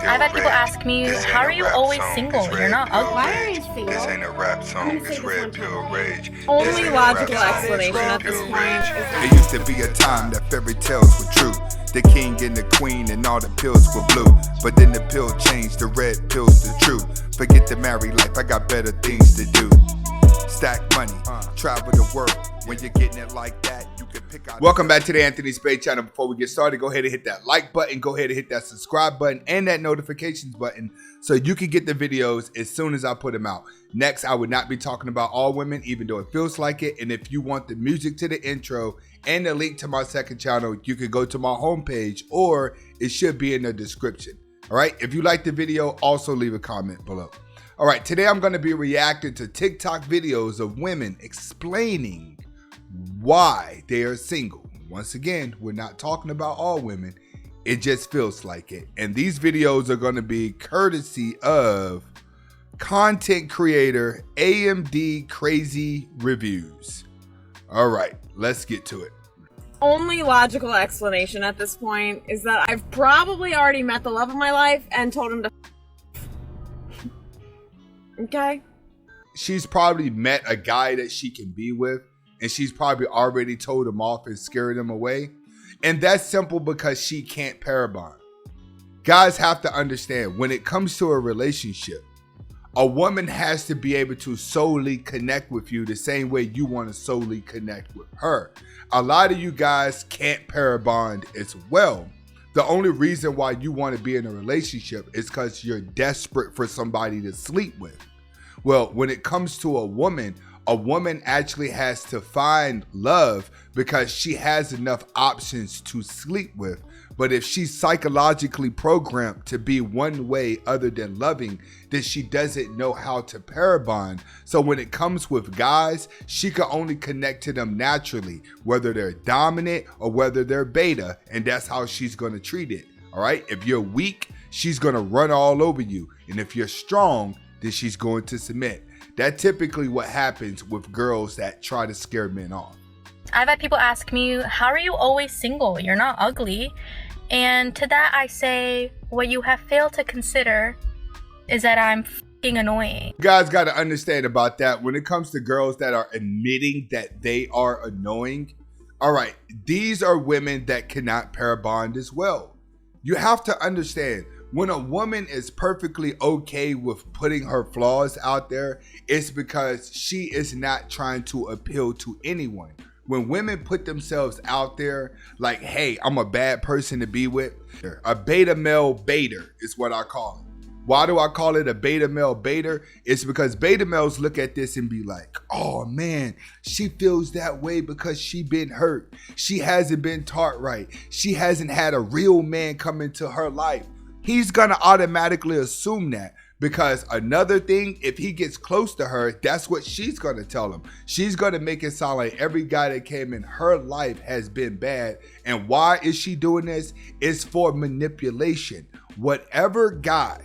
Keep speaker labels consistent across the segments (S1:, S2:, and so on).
S1: I've had people ask me, how are you always single? You're not ugly.
S2: Why are you single?
S3: This ain't a rap song, it's red pill rage.
S2: Only logical explanation at this point is
S3: It used to be a time that fairy tales were true. The king and the queen and all the pills were blue. But then the pill changed, the red pill's the truth. Forget the married life, I got better things to do. Stack money, travel the world. When you're getting it like that, you can pick out. Welcome back to the Anthony Spade channel. Before we get started, go ahead and hit that like button. Go ahead and hit that subscribe button and that notifications button so you can get the videos as soon as I put them out. Next, I would not be talking about all women, even though it feels like it. And if you want the music to the intro and the link to my second channel, you can go to my homepage or it should be in the description. All right. If you like the video, also leave a comment below. All right, today I'm going to be reacting to TikTok videos of women explaining why they are single. Once again, we're not talking about all women. It just feels like it. And these videos are going to be courtesy of content creator AMD Crazy Reviews. All right, let's get to it.
S2: only logical explanation at this point is that I've probably already met the love of my life and told him to okay?
S3: She's probably met a guy that she can be with, and she's probably already told him off and scared him away. And that's simple because she can't pair bond. Guys have to understand, when it comes to a relationship, a woman has to be able to solely connect with you the same way you want to solely connect with her. A lot of you guys can't pair bond as well. The only reason why you want to be in a relationship is because you're desperate for somebody to sleep with. Well, when it comes to a woman actually has to find love because she has enough options to sleep with. But if she's psychologically programmed to be one way other than loving, then she doesn't know how to pair bond. So when it comes with guys, she can only connect to them naturally, whether they're dominant or whether they're beta, and that's how she's going to treat it. All right. If you're weak, she's going to run all over you. And if you're strong, then she's going to submit. That's typically what happens with girls that try to scare men off.
S1: I've had people ask me, how are you always single? You're not ugly. And to that I say, what you have failed to consider is that I'm f***ing annoying.
S3: You guys got to understand about that. When it comes to girls that are admitting that they are annoying, all right, these are women that cannot pair bond as well. You have to understand, when a woman is perfectly okay with putting her flaws out there, it's because she is not trying to appeal to anyone. When women put themselves out there like, hey, I'm a bad person to be with, a beta male baiter is what I call it. Why do I call it a beta male baiter? It's because beta males look at this and be like, oh man, she feels that way because she been hurt. She hasn't been taught right. She hasn't had a real man come into her life. He's going to automatically assume that, because another thing, if he gets close to her, that's what she's going to tell him. She's going to make it sound like every guy that came in her life has been bad. And why is she doing this? It's for manipulation. Whatever guy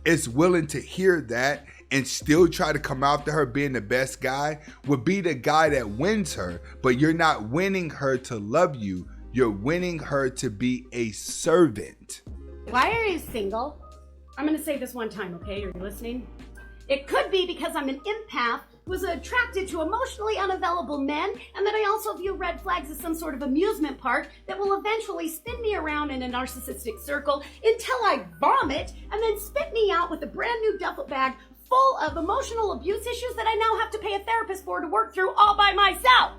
S3: is willing to hear that and still try to come after her being the best guy would be the guy that wins her. But you're not winning her to love you. You're winning her to be a servant.
S4: Why are you single? I'm going to say this one time, okay? Are you listening? It could be because I'm an empath who's attracted to emotionally unavailable men, and that I also view red flags as some sort of amusement park that will eventually spin me around in a narcissistic circle until I vomit and then spit me out with a brand new duffel bag full of emotional abuse issues that I now have to pay a therapist for to work through all by myself.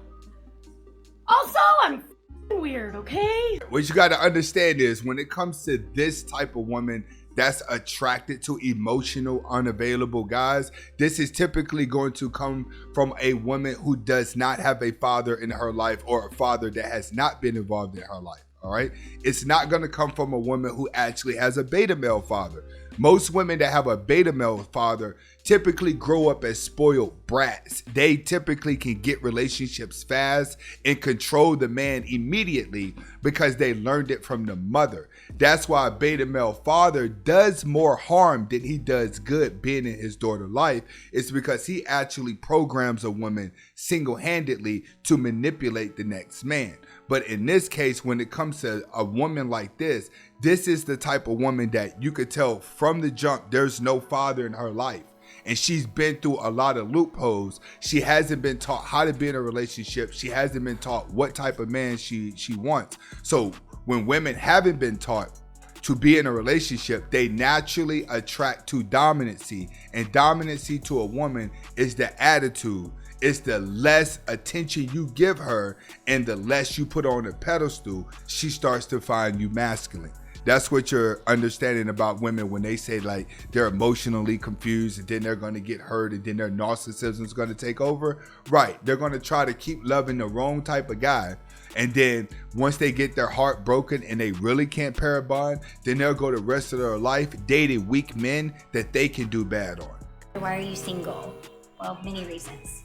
S4: Also, I'm weird, okay?
S3: What you got to understand is, when it comes to this type of woman that's attracted to emotional, unavailable guys, this is typically going to come from a woman who does not have a father in her life, or a father that has not been involved in her life. All right. It's not going to come from a woman who actually has a beta male father. Most women that have a beta male father typically grow up as spoiled brats. They typically can get relationships fast and control the man immediately because they learned it from the mother. That's why a beta male father does more harm than he does good being in his daughter's life. It's because he actually programs a woman single-handedly to manipulate the next man. But in this case, when it comes to a woman like this, This is the type of woman that you could tell from the jump there's no father in her life. And she's been through a lot of loopholes. She hasn't been taught how to be in a relationship. She hasn't been taught what type of man she wants. So when women haven't been taught to be in a relationship, they naturally attract to dominancy. And dominancy to a woman is the attitude. It's the less attention you give her and the less you put on a pedestal, she starts to find you masculine. That's what you're understanding about women when they say like they're emotionally confused and then they're going to get hurt and then their narcissism is going to take over. Right. They're going to try to keep loving the wrong type of guy. And then once they get their heart broken and they really can't pair a bond, then they'll go the rest of their life dating weak men that they can do bad on.
S5: Why are you single? Well, many reasons.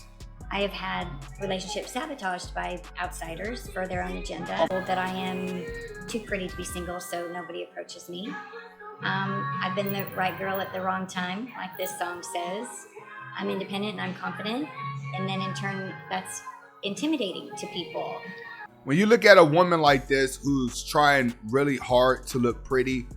S5: I have had relationships sabotaged by outsiders for their own agenda. That I am too pretty to be single, so nobody approaches me. I've been the right girl at the wrong time, like this song says. I'm independent and I'm confident, and then in turn, that's intimidating to people.
S3: When you look at a woman like this who's trying really hard to look pretty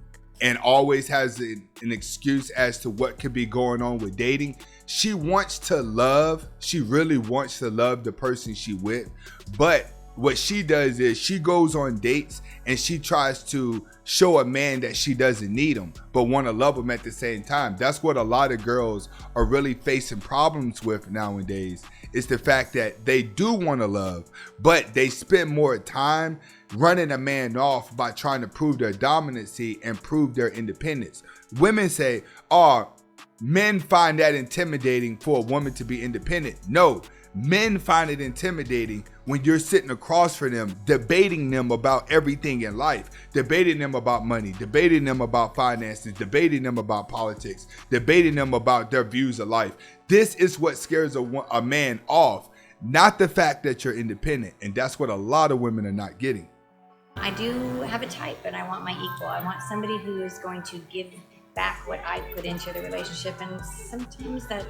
S3: and always has an excuse as to what could be going on with dating, she wants to love. She really wants to love the person she with. But what she does is she goes on dates and she tries to show a man that she doesn't need him, but want to love him at the same time. That's what a lot of girls are really facing problems with nowadays. It's the fact that they do want to love, but they spend more time running a man off by trying to prove their dominancy and prove their independence. Women say, oh, men find that intimidating for a woman to be independent. No, men find it intimidating when you're sitting across from them, debating them about everything in life, debating them about money, debating them about finances, debating them about politics, debating them about their views of life. This is what scares a man off, not the fact that you're independent. And that's what a lot of women are not getting.
S5: I do have a type, and I want my equal. I want somebody who is going to give back what I put into the relationship, and sometimes that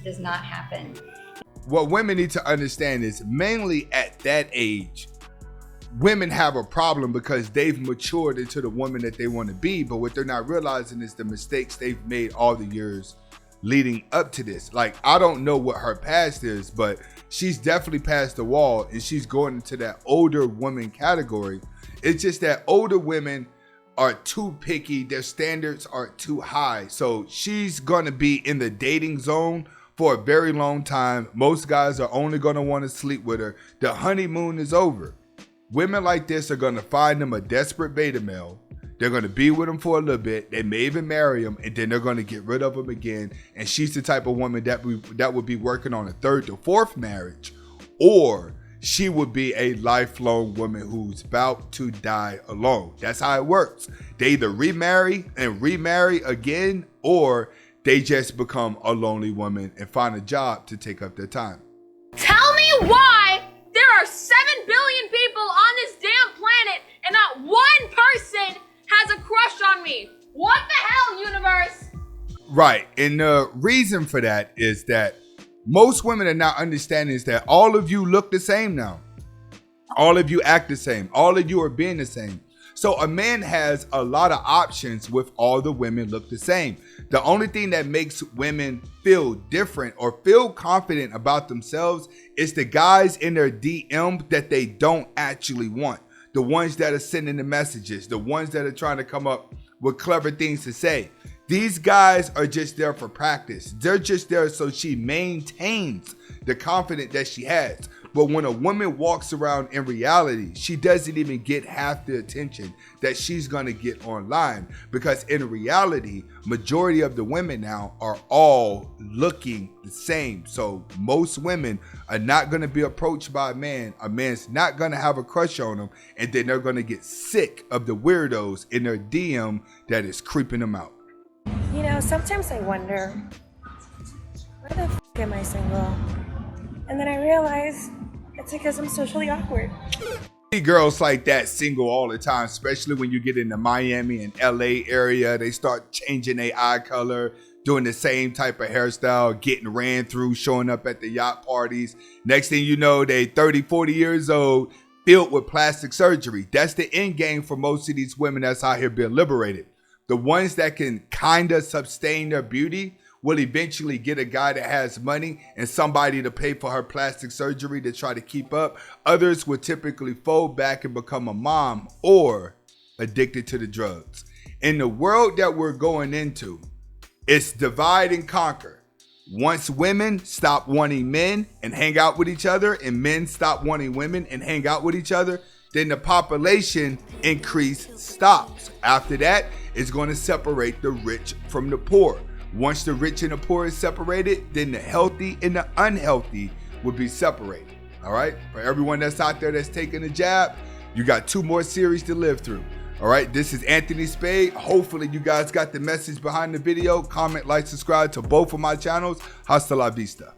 S5: does not happen.
S3: What women need to understand is mainly at that age, women have a problem because they've matured into the woman that they want to be. But what they're not realizing is the mistakes they've made all the years leading up to this. Like, I don't know what her past is, but she's definitely past the wall and she's going into that older woman category. It's just that older women are too picky. Their standards are too high. So she's going to be in the dating zone for a very long time. Most guys are only going to want to sleep with her. The honeymoon is over. Women like this are going to find them a desperate beta male. They're going to be with him for a little bit. They may even marry him, and then they're going to get rid of him again. And she's the type of woman that would be working on a third to fourth marriage, or she would be a lifelong woman who's about to die alone. That's how it works. They either remarry again, or they just become a lonely woman and find a job to take up their time.
S2: Tell me why there are 7 billion people on this damn planet and not one person has a crush on me. What the hell, universe?
S3: Right. And the reason for that is that most women are not understanding is that all of you look the same now. All of you act the same. All of you are being the same. So a man has a lot of options with all the women look the same. The only thing that makes women feel different or feel confident about themselves is the guys in their DM that they don't actually want. The ones that are sending the messages, the ones that are trying to come up with clever things to say. These guys are just there for practice. They're just there so she maintains the confidence that she has. But when a woman walks around in reality, she doesn't even get half the attention that she's going to get online. Because in reality, majority of the women now are all looking the same. So most women are not going to be approached by a man. A man's not going to have a crush on them. And then they're going to get sick of the weirdos in their DM that is creeping them out.
S6: You know, sometimes I wonder, why the f*** am I single? And then I realize it's because I'm socially awkward.
S3: See girls like that single all the time, especially when you get in the Miami and LA area. They start changing their eye color, doing the same type of hairstyle, getting ran through, showing up at the yacht parties. Next thing you know, they 30, 40 years old, filled with plastic surgery. That's the end game for most of these women that's out here being liberated. The ones that can kind of sustain their beauty will eventually get a guy that has money and somebody to pay for her plastic surgery to try to keep up. Others will typically fold back and become a mom or addicted to the drugs. In the world that we're going into, it's divide and conquer. Once women stop wanting men and hang out with each other, and men stop wanting women and hang out with each other, then the population increase stops. After that, it's going to separate the rich from the poor. Once the rich and the poor is separated, then the healthy and the unhealthy will be separated. All right? For everyone that's out there that's taking a jab, you got 2 more series to live through. All right, this is Anthony Spade. Hopefully you guys got the message behind the video. Comment, like, subscribe to both of my channels. Hasta la vista.